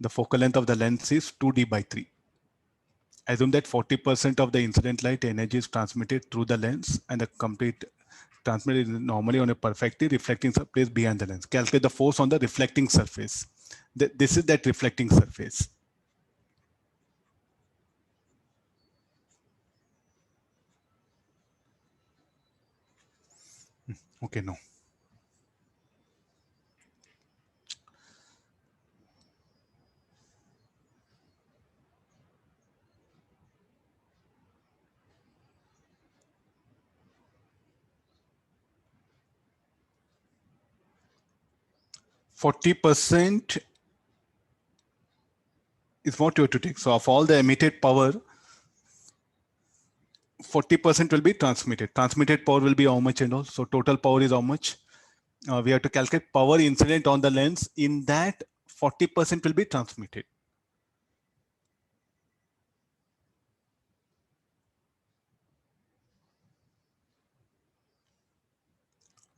The focal length of the lens is 2d by 3. Assume that 40% of the incident light energy is transmitted through the lens and the complete transmitted is normally on a perfectly reflecting surface behind the lens. Calculate the force on the reflecting surface. This is that reflecting surface. Okay, no. %40 is what you have to take. So of all the emitted power, 40% will be transmitted. Transmitted power will be how much and all. So total power is how much? We have to calculate power incident on the lens. In that, 40% will be transmitted.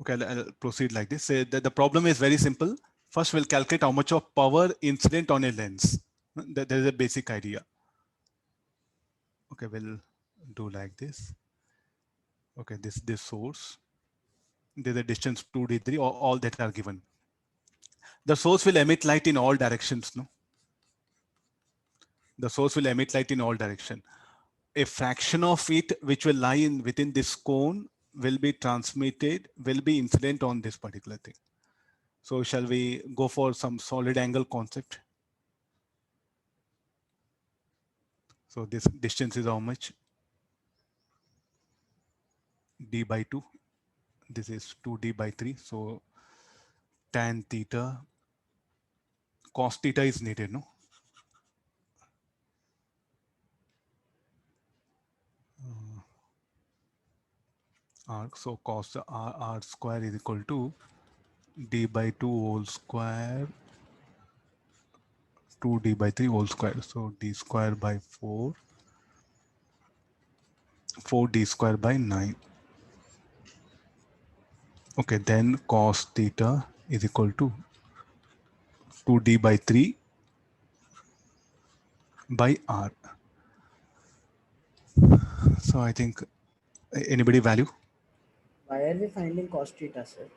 Okay, I'll proceed like this. Say that the problem is very simple. First, we'll calculate how much of power incident on a lens. There is a basic idea. Okay, we'll do like this. Okay, this source. There's a distance 2d3, all that are given. The source will emit light in all directions. No, the source will emit light in all directions. A fraction of it which will lie in within this cone will be transmitted, will be incident on this particular thing. So shall we go for some solid angle concept? So this distance is how much? D by 2. This is 2d by 3. So tan theta, cos theta is needed, no? So cos r square is equal to d by 2 whole square 2d by 3 whole square. So d square by 4, 4d square by 9. Okay, then cos theta is equal to 2d by 3 by r. So I think anybody value? Why are we finding cos theta, sir?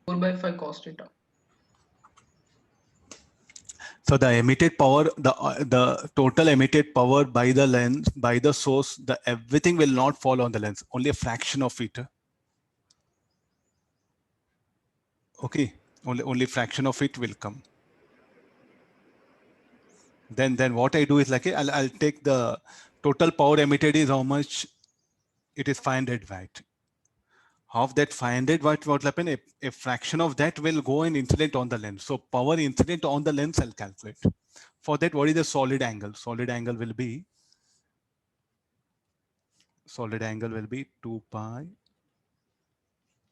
4 by 5 cos theta. So the emitted power, the total emitted power by the lens, by the source, the everything will not fall on the lens. Only a fraction of it. Okay, only fraction of it will come. Then what I do is like I'll take the total power emitted is how much? It is 500 watt. Of that 500 watt, what will happen? A fraction of that will go and incident on the lens. So power incident on the lens I'll calculate. For that, what is the solid angle? Solid angle will be 2 pi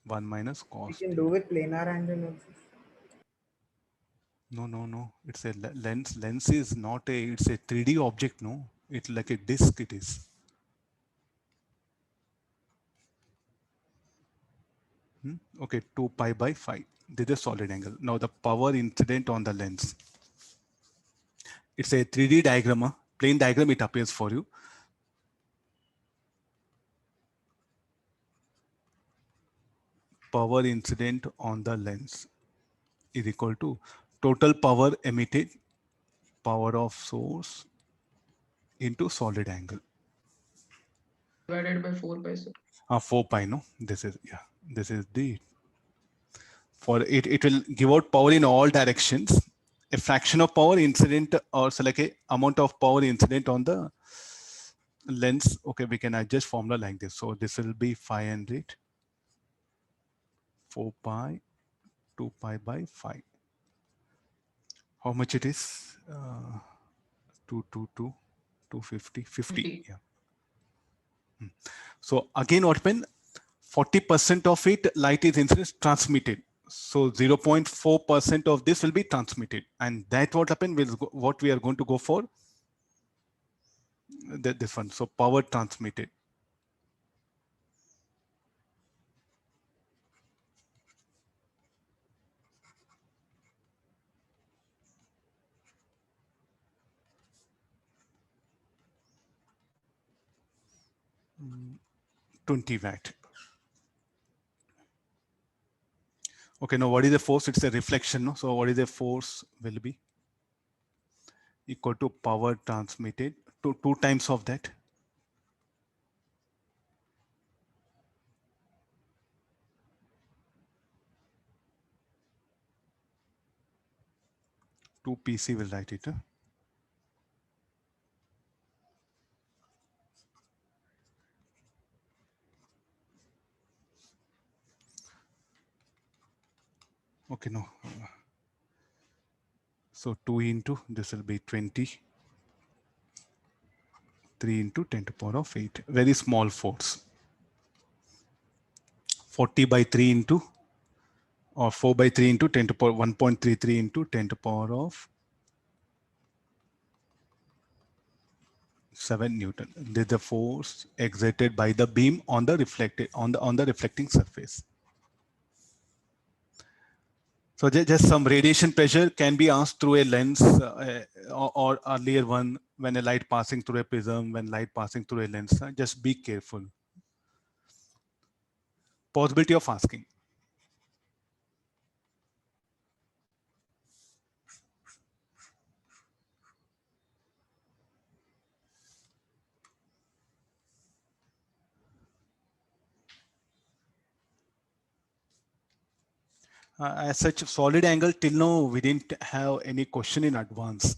1 minus We cos can theta. do with planar angle also. No. It's a lens. Lens is not a. It's a 3D object. No, it's like a disc. It is. Okay, 2 pi by 5. This is solid angle. Now the power incident on the lens. It's a 3D diagram. Plain diagram. It appears for you. Power incident on the lens is equal to total power emitted, power of source into solid angle. Divided by 4 by, sir. 4 pi, no? This is, yeah, this is the, for it, it will give out power in all directions. A fraction of power incident or so like a amount of power incident on the lens. Okay, we can adjust formula like this. So this will be 500, 4 pi, 2 pi by 5. How much it is? 222, 250, 50. Yeah. So again, what when 40% of it light is incident transmitted. So 0.4% of this will be transmitted, and that what happened will what we are going to go for this one. So power transmitted. 20 watt. Okay, now what is the force? It's a reflection. No? So what is the force will be? Equal to power transmitted to 2 times of that. Two PC will write it. Huh? Okay, no. So 2 into this will be 20. 3 into 10 to the power of 8. Very small force. 40 by 3 into or 4 by 3 into 10 to the power 1.33 into 10 to the power of 7 Newton. This is the force exerted by the beam on the reflected on the reflecting surface. So just some radiation pressure can be asked through a lens or earlier one when a light passing through a prism, when light passing through a lens. Just be careful. Possibility of asking. As such, solid angle till now we didn't have any question in advance.